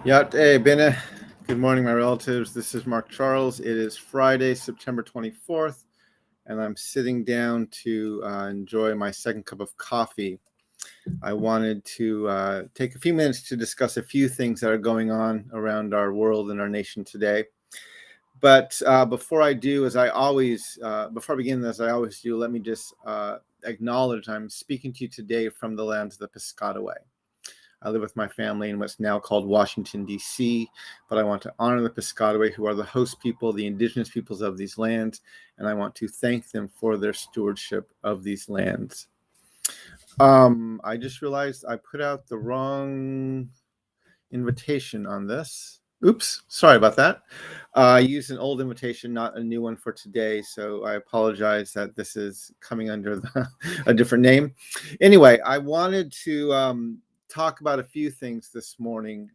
Yeah, hey, Bene. Good morning, my relatives. This is Mark Charles. It is Friday, September 24th, and I'm sitting down to enjoy my second cup of coffee. I wanted to take a few minutes to discuss a few things that are going on around our world and our nation today. But before I do, before I begin, as I always do, let me just acknowledge I'm speaking to you today from the lands of the Piscataway. I live with my family in what's now called Washington, D.C., but I want to honor the Piscataway, who are the host people, the indigenous peoples of these lands, and I want to thank them for their stewardship of these lands. I just realized I put out the wrong invitation on this. Oops, sorry about that. I used an old invitation, not a new one for today, so I apologize that this is coming under a different name. Anyway, I wanted to talk about a few things this morning,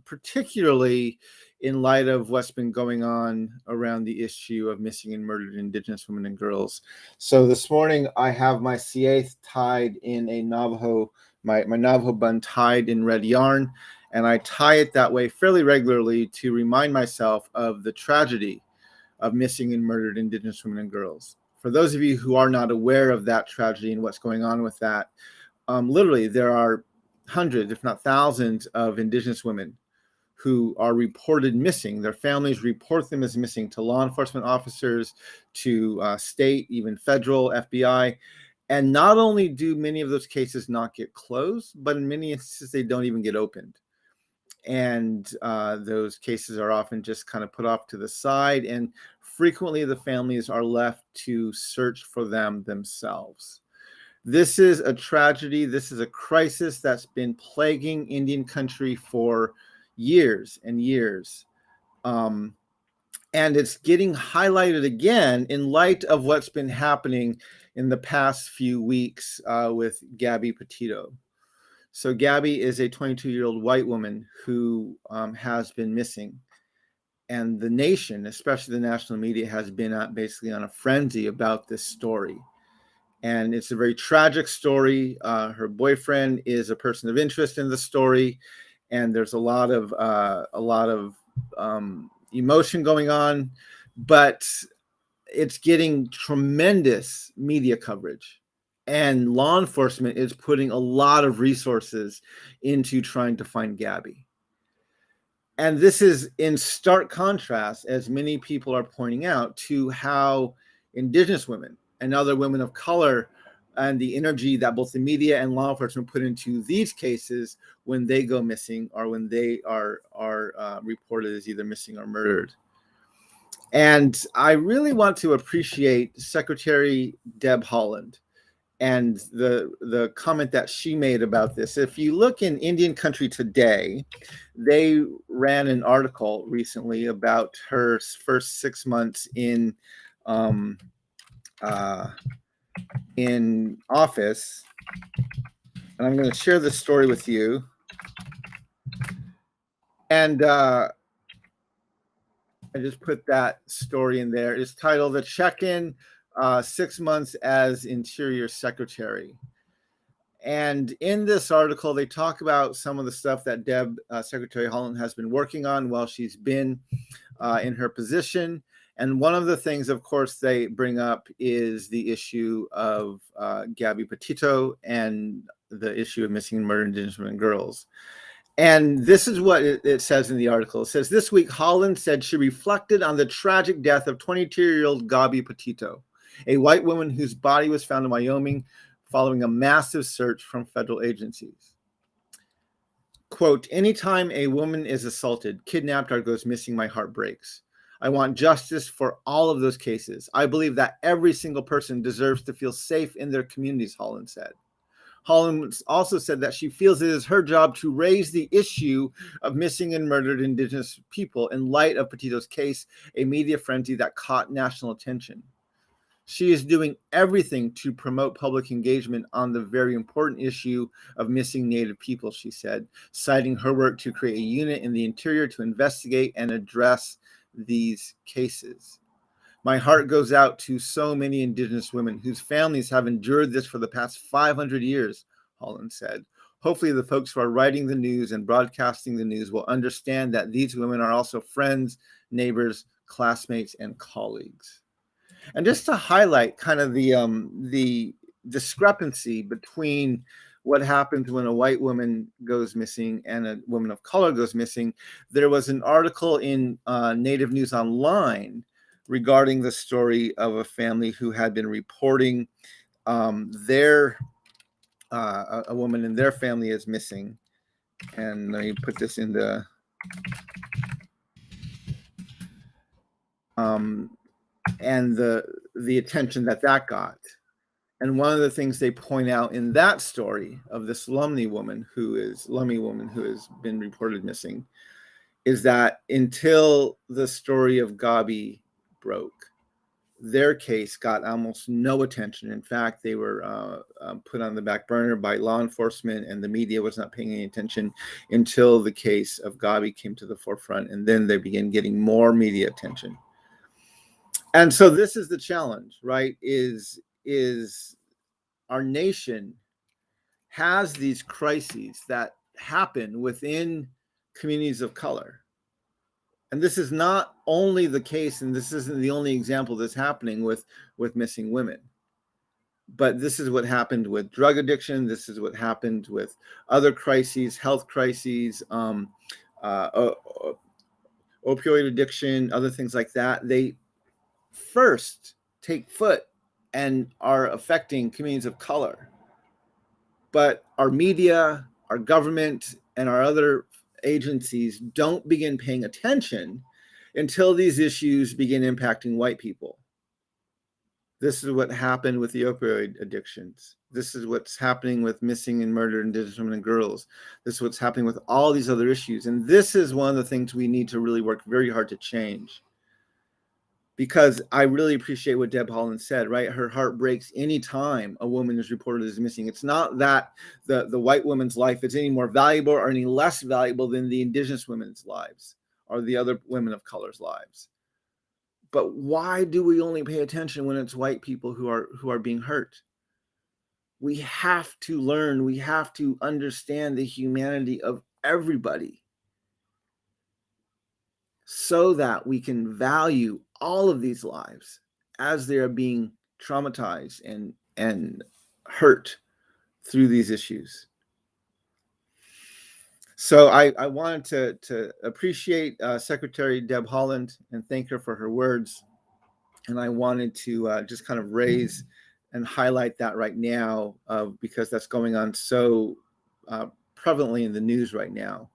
particularly in light of what's been going on around the issue of missing and murdered Indigenous women and girls. So this morning, I have my siete tied in a Navajo, my Navajo bun tied in red yarn. And I tie it that way fairly regularly to remind myself of the tragedy of missing and murdered Indigenous women and girls. For those of you who are not aware of that tragedy and what's going on with that, literally there are hundreds, if not thousands, of Indigenous women who are reported missing. Their families report them as missing to law enforcement officers, to state, even federal, FBI. And not only do many of those cases not get closed, but in many instances, they don't even get opened. And those cases are often just kind of put off to the side, and frequently the families are left to search for them themselves. This is a tragedy. This is a crisis that's been plaguing Indian country for years and years. And it's getting highlighted again in light of what's been happening in the past few weeks with Gabby Petito. So Gabby is a 22-year-old white woman who has been missing. And the nation, especially the national media, has been basically on a frenzy about this story. And it's a very tragic story. Her boyfriend is a person of interest in the story. And there's a lot of emotion going on. But it's getting tremendous media coverage. And law enforcement is putting a lot of resources into trying to find Gabby. And this is in stark contrast, as many people are pointing out, to how Indigenous women and other women of color and the energy that both the media and law enforcement put into these cases when they go missing or when they are reported as either missing or murdered. And I really want to appreciate Secretary Deb Haaland and the comment that she made about this. If you look in Indian Country Today, they ran an article recently about her first 6 months in office, and I'm going to share this story with you. And I just put that story in there. It's titled "The Check-In 6 months as Interior Secretary." And in this article, they talk about some of the stuff that Secretary Haaland has been working on while she's been in her position. And one of the things, of course, they bring up is the issue of Gabby Petito and the issue of missing and murdered Indigenous women and girls. And this is what it says in the article. It says, this week, Haaland said she reflected on the tragic death of 22-year-old Gabby Petito, a white woman whose body was found in Wyoming following a massive search from federal agencies. Quote, anytime a woman is assaulted, kidnapped, or goes missing, my heart breaks. I want justice for all of those cases. I believe that every single person deserves to feel safe in their communities, Haaland said. Haaland also said that she feels it is her job to raise the issue of missing and murdered Indigenous people in light of Petito's case, a media frenzy that caught national attention. She is doing everything to promote public engagement on the very important issue of missing Native people, she said, citing her work to create a unit in the interior to investigate and address these cases. My heart goes out to so many Indigenous women whose families have endured this for the past 500 years, Haaland said. hopefully the folks who are writing the news and broadcasting the news will understand that these women are also friends, neighbors, classmates, and colleagues. And just to highlight kind of the discrepancy between what happens when a white woman goes missing and a woman of color goes missing, there was an article in Native News Online regarding the story of a family who had been reporting a woman in their family is missing. And let me put this in the and the attention that got. And one of the things they point out in that story of this Lummi woman who has been reported missing is that until the story of Gabby broke, their case got almost no attention. In fact, they were put on the back burner by law enforcement, and the media was not paying any attention until the case of Gabby came to the forefront, and then they began getting more media attention. And so this is the challenge, right? Is our nation has these crises that happen within communities of color. And this is not only the case, and this isn't the only example that's happening with missing women, but this is what happened with drug addiction. This is what happened with other crises, health crises, opioid addiction, other things like that. They first take foot and are affecting communities of color. But our media, our government, and our other agencies don't begin paying attention until these issues begin impacting white people. This is what happened with the opioid addictions. This is what's happening with missing and murdered Indigenous women and girls. This is what's happening with all these other issues. And this is one of the things we need to really work very hard to change. Because I really appreciate what Deb Haaland said, right? Her heart breaks anytime a woman is reported as missing. It's not that the white woman's life is any more valuable or any less valuable than the Indigenous women's lives or the other women of color's lives. But why do we only pay attention when it's white people who are being hurt? We have to learn, we have to understand the humanity of everybody so that we can value all of these lives as they are being traumatized and hurt through these issues. So I wanted to appreciate Secretary Deb Haaland and thank her for her words. And I wanted to just kind of raise and highlight that right now because that's going on so prevalently in the news right now.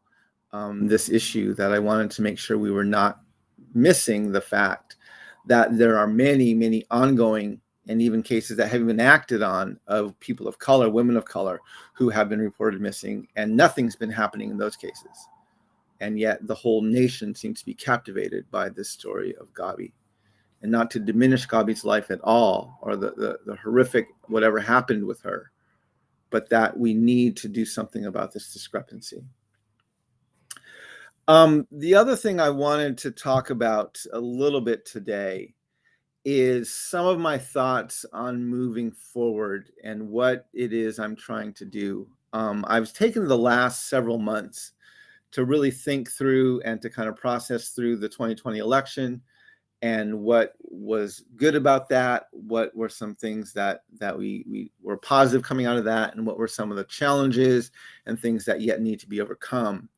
This issue that I wanted to make sure we were not missing the fact that there are many, many ongoing and even cases that haven't been acted on of people of color, women of color, who have been reported missing, and nothing's been happening in those cases. And yet the whole nation seems to be captivated by this story of Gabby. And not to diminish Gabby's life at all, or the horrific whatever happened with her, but that we need to do something about this discrepancy. The other thing I wanted to talk about a little bit today is some of my thoughts on moving forward and what it is I'm trying to do. I've taken the last several months to really think through and to kind of process through the 2020 election and what was good about that, what were some things that we were positive coming out of that, and what were some of the challenges and things that yet need to be overcome.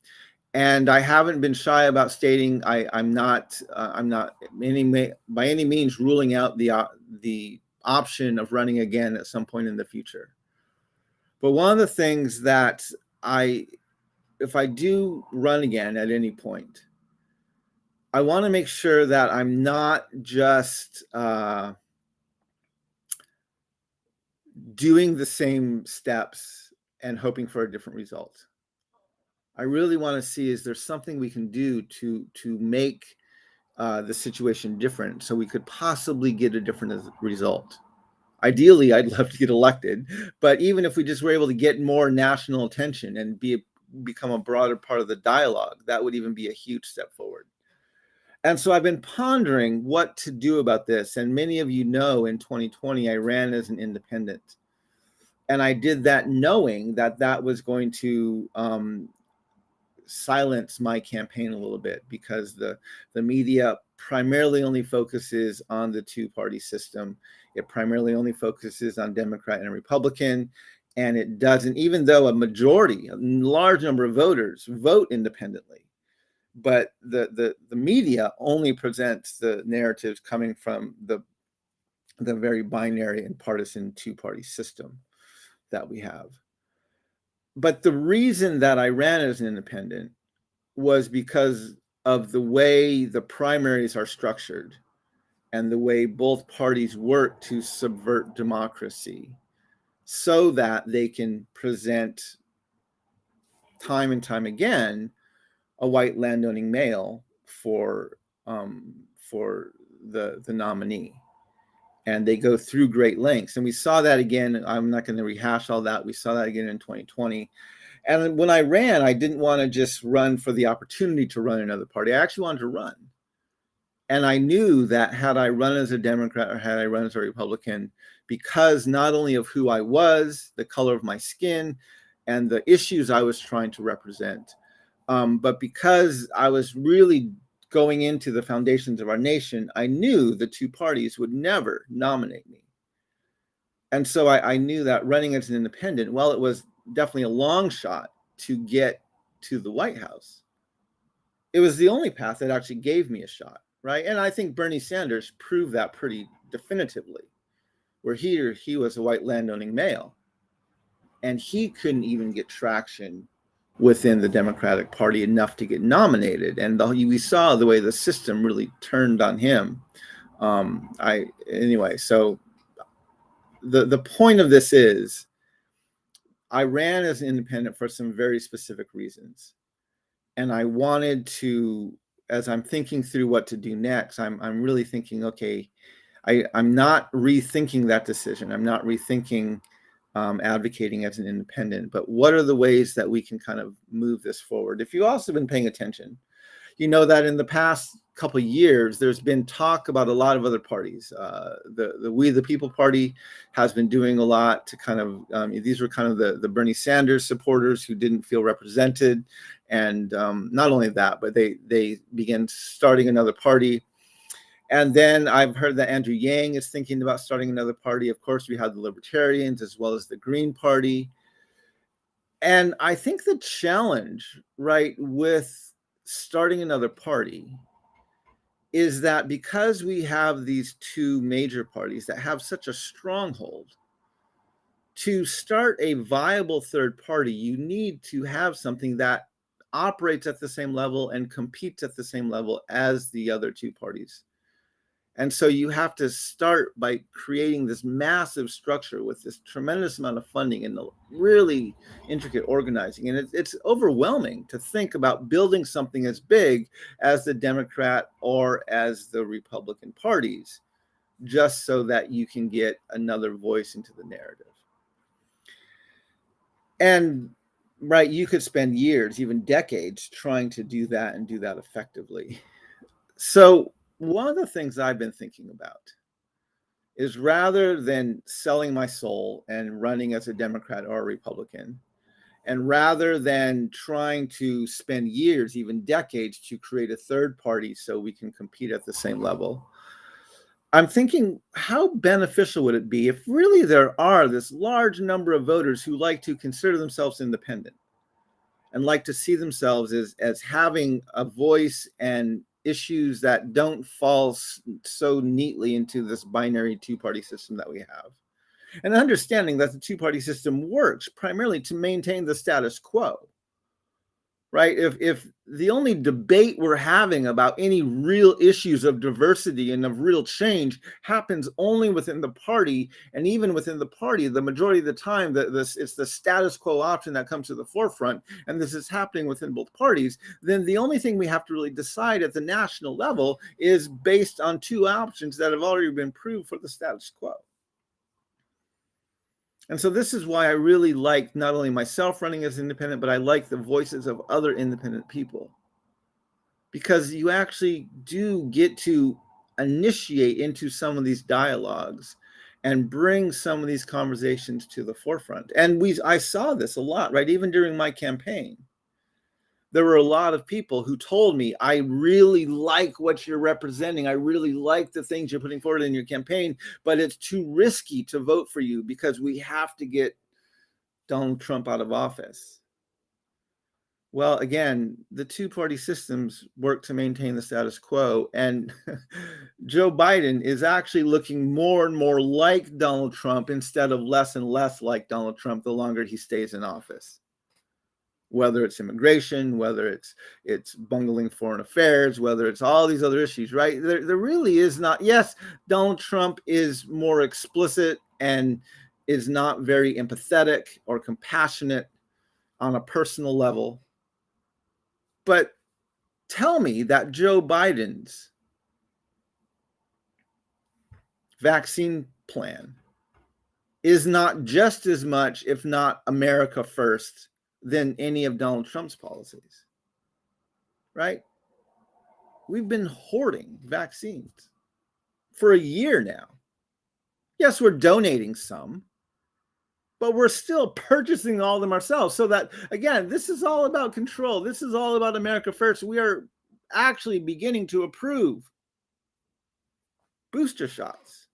And I haven't been shy about stating I'm not by any means ruling out the option of running again at some point in the future. But one of the things that if I do run again at any point, I want to make sure that I'm not just doing the same steps and hoping for a different result. I really want to see, is there something we can do to make the situation different so we could possibly get a different result? Ideally, I'd love to get elected, but even if we just were able to get more national attention and become a broader part of the dialogue, that would even be a huge step forward. And so I've been pondering what to do about this. And many of you know in 2020, I ran as an independent. And I did that knowing that that was going to silence my campaign a little bit, because the media primarily only focuses on the two-party system. It primarily only focuses on Democrat and Republican, and it doesn't, even though a majority, a large number of voters vote independently, but the media only presents the narratives coming from the very binary and partisan two-party system that we have. But the reason that I ran as an independent was because of the way the primaries are structured and the way both parties work to subvert democracy, so that they can present time and time again a white landowning male for the nominee. And they go through great lengths. And we saw that again. I'm not going to rehash all that. We saw that again in 2020. And when I ran, I didn't want to just run for the opportunity to run another party. I actually wanted to run. And I knew that had I run as a Democrat or had I run as a Republican, because not only of who I was, the color of my skin, and the issues I was trying to represent, but because I was really going into the foundations of our nation, I knew the two parties would never nominate me. And so I knew that running as an independent, while it was definitely a long shot to get to the White House, it was the only path that actually gave me a shot, right? And I think Bernie Sanders proved that pretty definitively, where he was a white landowning male, and he couldn't even get traction within the Democratic Party enough to get nominated. And we saw the way the system really turned on him. Anyway, so the point of this is, I ran as an independent for some very specific reasons. And I wanted to, as I'm thinking through what to do next, I'm really thinking, okay, I'm not rethinking that decision. I'm not rethinking advocating as an independent, but what are the ways that we can kind of move this forward? If you've also been paying attention, you know that in the past couple of years, there's been talk about a lot of other parties. The We the People Party has been doing a lot to kind of, these were kind of the Bernie Sanders supporters who didn't feel represented. And not only that, but they began starting another party. And then I've heard that Andrew Yang is thinking about starting another party. Of course, we have the Libertarians as well as the Green Party. And I think the challenge, right, with starting another party is that because we have these two major parties that have such a stronghold, to start a viable third party, you need to have something that operates at the same level and competes at the same level as the other two parties. And so you have to start by creating this massive structure with this tremendous amount of funding and the really intricate organizing. And it's overwhelming to think about building something as big as the Democrat or as the Republican parties, just so that you can get another voice into the narrative. And right, you could spend years, even decades, trying to do that and do that effectively. So one of the things I've been thinking about is, rather than selling my soul and running as a Democrat or a Republican, and rather than trying to spend years, even decades, to create a third party so we can compete at the same level, I'm thinking, how beneficial would it be if really there are this large number of voters who like to consider themselves independent and like to see themselves as having a voice and issues that don't fall so neatly into this binary two-party system that we have. And understanding that the two-party system works primarily to maintain the status quo, right? If the only debate we're having about any real issues of diversity and of real change happens only within the party, and even within the party, the majority of the time, it's the status quo option that comes to the forefront, and this is happening within both parties, then the only thing we have to really decide at the national level is based on two options that have already been proved for the status quo. And so this is why I really like not only myself running as independent, but I like the voices of other independent people, because you actually do get to initiate into some of these dialogues and bring some of these conversations to the forefront. And I saw this a lot, right? Even during my campaign, there were a lot of people who told me, I really like what you're representing. I really like the things you're putting forward in your campaign, but it's too risky to vote for you because we have to get Donald Trump out of office. Well, again, the two-party systems work to maintain the status quo, and Joe Biden is actually looking more and more like Donald Trump instead of less and less like Donald Trump the longer he stays in office. Whether it's immigration, whether it's bungling foreign affairs, whether it's all these other issues, right? There really is not. Yes, Donald Trump is more explicit and is not very empathetic or compassionate on a personal level. But tell me that Joe Biden's vaccine plan is not just as much, if not America first, than any of Donald Trump's policies, right? We've been hoarding vaccines for a year now. Yes, we're donating some, but we're still purchasing all of them ourselves. So that, again, this is all about control. This is all about America first. We are actually beginning to approve booster shots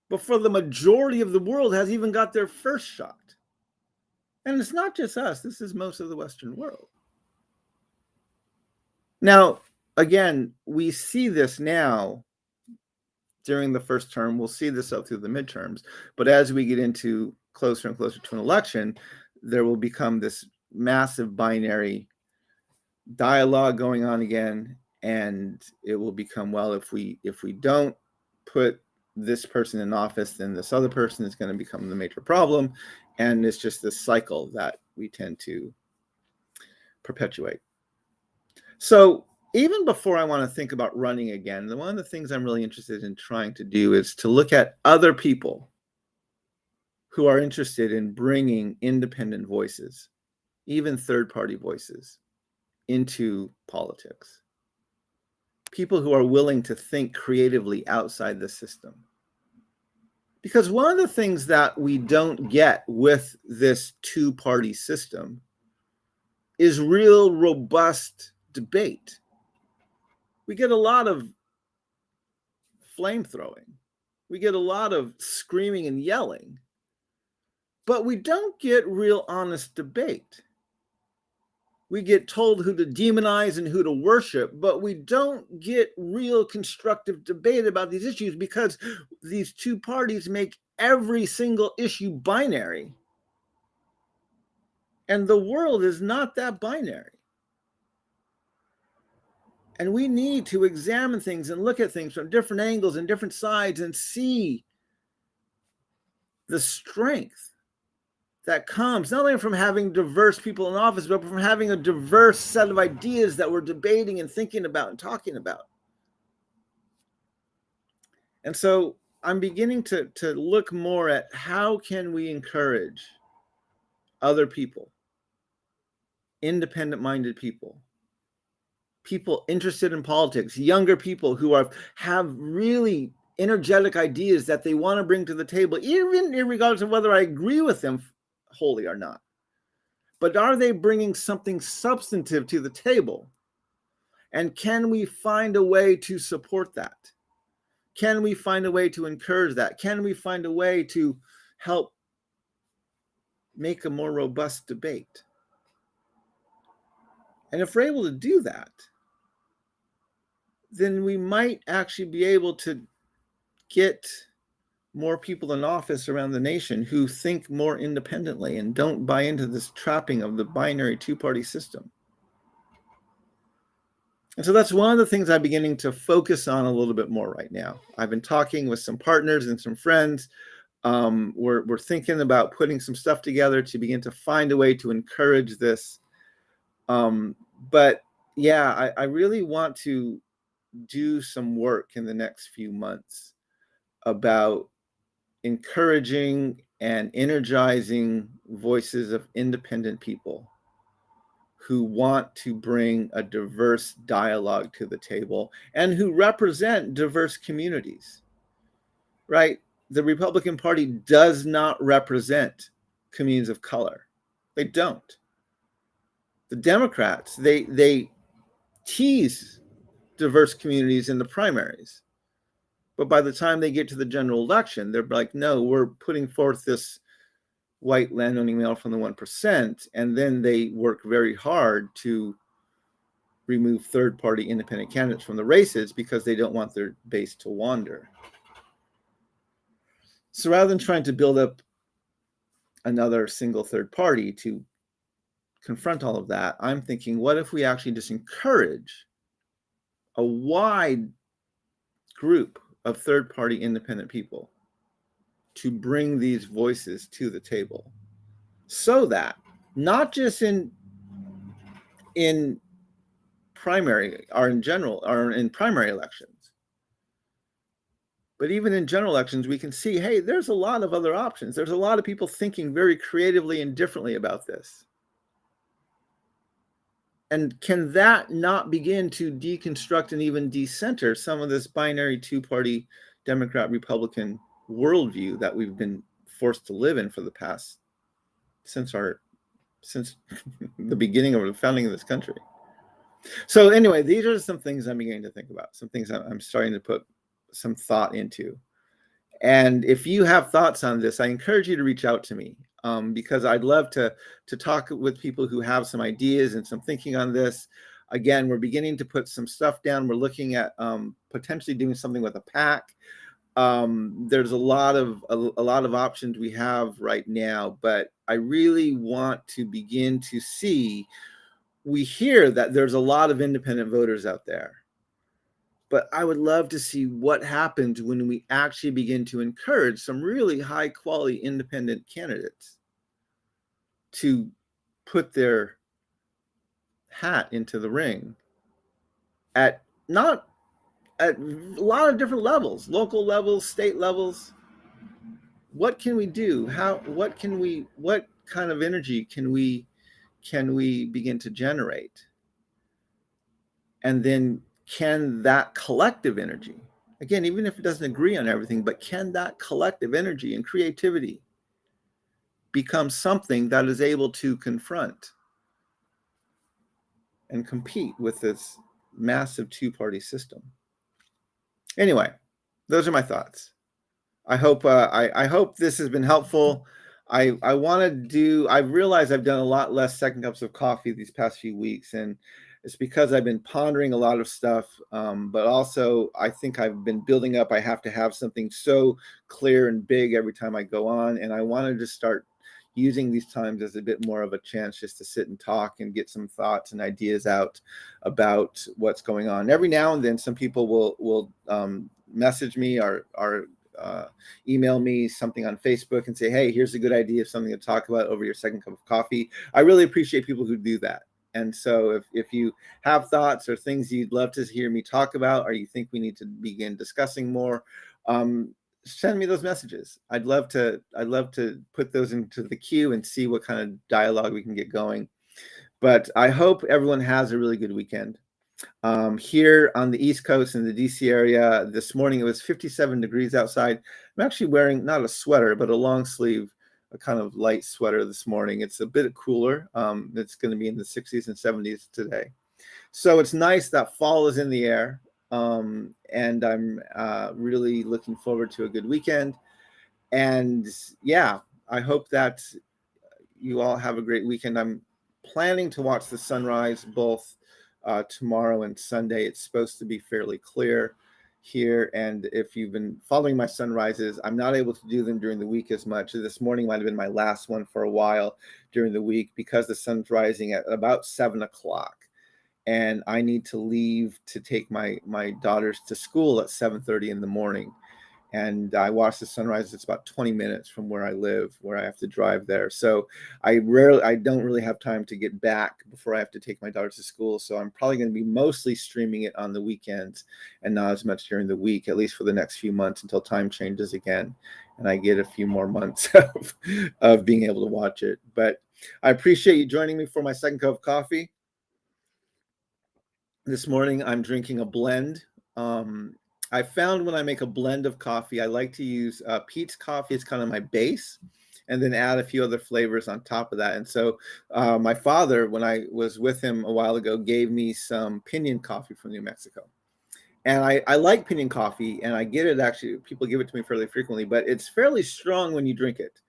before the majority of the world has even got their first shot. And it's not just us. This is most of the Western world. Now, again, we see this now during the first term. We'll see this up through the midterms. But as we get into closer and closer to an election, there will become this massive binary dialogue going on again. And it will become, well, if we don't put this person in office, then this other person is going to become the major problem. And it's just this cycle that we tend to perpetuate. So even before I want to think about running again, one of the things I'm really interested in trying to do is to look at other people who are interested in bringing independent voices, even third-party voices, into politics. People who are willing to think creatively outside the system. Because one of the things that we don't get with this two-party system is real robust debate. We get a lot of flame throwing. We get a lot of screaming and yelling. But we don't get real honest debate. We get told who to demonize and who to worship, but we don't get real constructive debate about these issues because these two parties make every single issue binary. And the world is not that binary. And we need to examine things and look at things from different angles and different sides and see the strength that comes not only from having diverse people in office, but from having a diverse set of ideas that we're debating and thinking about and talking about. And so I'm beginning to look more at how can we encourage other people, independent-minded people, people interested in politics, younger people who have really energetic ideas that they want to bring to the table, even regardless of whether I agree with them wholly or not. But are they bringing something substantive to the table? And can we find a way to support that? Can we find a way to encourage that? Can we find a way to help make a more robust debate? And if we're able to do that, then we might actually be able to get more people in office around the nation who think more independently and don't buy into this trapping of the binary two-party system. And so that's one of the things I'm beginning to focus on a little bit more right now. I've been talking with some partners and some friends. We're thinking about putting some stuff together to begin to find a way to encourage this. But yeah, I really want to do some work in the next few months about encouraging and energizing voices of independent people who want to bring a diverse dialogue to the table and who represent diverse communities, right? the Republican Party does not represent communities of color. They don't. The Democrats, they tease diverse communities in the primaries. But by the time they get to the general election, they're like, no, we're putting forth this white landowning male from the 1%. And then they work very hard to remove third-party independent candidates from the races because they don't want their base to wander. So rather than trying to build up another single third party to confront all of that, I'm thinking, what if we actually just encourage a wide group of third-party independent people to bring these voices to the table, so that not just in primary or in general or in primary elections, but even in general elections, we can see, hey, there's a lot of other options. There's a lot of people thinking very creatively and differently about this. And can that not begin to deconstruct and even decenter some of this binary two-party Democrat-Republican worldview that we've been forced to live in for the past, since the beginning of the founding of this country? So anyway, these are some things I'm beginning to think about, some things I'm starting to put some thought into. And if you have thoughts on this, I encourage you to reach out to me, because I'd love to talk with people who have some ideas and some thinking on this. Again, we're beginning to put some stuff down. We're looking at potentially doing something with a PAC. There's a lot of options we have right now, but I really want to begin to see. We hear that there's a lot of independent voters out there, but I would love to see what happens when we actually begin to encourage some really high quality independent candidates to put their hat into the ring at a lot of different levels, local levels, state levels. What can we do? What kind of energy can we begin to generate? And then can that collective energy, again, even if it doesn't agree on everything, but can that collective energy and creativity become something that is able to confront and compete with this massive two-party system? Anyway, those are my thoughts. I hope this has been helpful. I've realized I've done a lot less second cups of coffee these past few weeks, and it's because I've been pondering a lot of stuff, but also I think I've been building up. I have to have something so clear and big every time I go on, and I wanted to start using these times as a bit more of a chance just to sit and talk and get some thoughts and ideas out about what's going on. Every now and then, some people will message me or email me something on Facebook and say, hey, here's a good idea of something to talk about over your second cup of coffee. I really appreciate people who do that. And so if you have thoughts or things you'd love to hear me talk about, or you think we need to begin discussing more, send me those messages. I'd love to put those into the queue and see what kind of dialogue we can get going. But I hope everyone has a really good weekend. Here on the East Coast in the DC area, this morning it was 57 degrees outside. I'm actually wearing not a sweater, but a long sleeve, a kind of light sweater this morning. It's a bit cooler. It's going to be in the 60s and 70s today. So it's nice that fall is in the air. And I'm really looking forward to a good weekend. And yeah, I hope that you all have a great weekend. I'm planning to watch the sunrise both tomorrow and Sunday. It's supposed to be fairly clear here, and if you've been following my sunrises, I'm not able to do them during the week as much. This morning might have been my last one for a while during the week because the sun's rising at about 7 o'clock, and I need to leave to take my daughters to school at 7:30 in the morning. And I watch the sunrise. It's about 20 minutes from where I live, where I have to drive there. So I don't really have time to get back before I have to take my daughters to school. So I'm probably going to be mostly streaming it on the weekends and not as much during the week, at least for the next few months until time changes again and I get a few more months of being able to watch it. But I appreciate you joining me for my second cup of coffee. This morning I'm drinking a blend. I found when I make a blend of coffee, I like to use Pete's coffee as kind of my base, and then add a few other flavors on top of that. And so my father, when I was with him a while ago, gave me some Pinion coffee from New Mexico. And I like Pinion coffee, and I get it actually, people give it to me fairly frequently, but it's fairly strong when you drink it.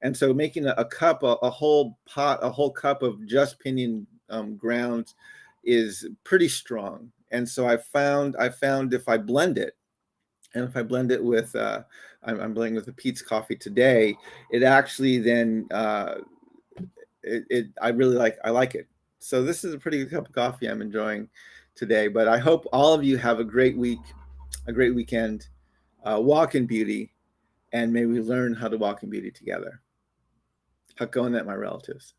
And so making a cup, a whole pot, a whole cup of just Pinion ground is pretty strong. And so I found if I blend it, and if I blend it with, I'm blending with the Pete's coffee today, it actually then, I really I like it. So this is a pretty good cup of coffee I'm enjoying today. But I hope all of you have a great week, a great weekend, walk in beauty, and may we learn how to walk in beauty together. How's going, my relatives?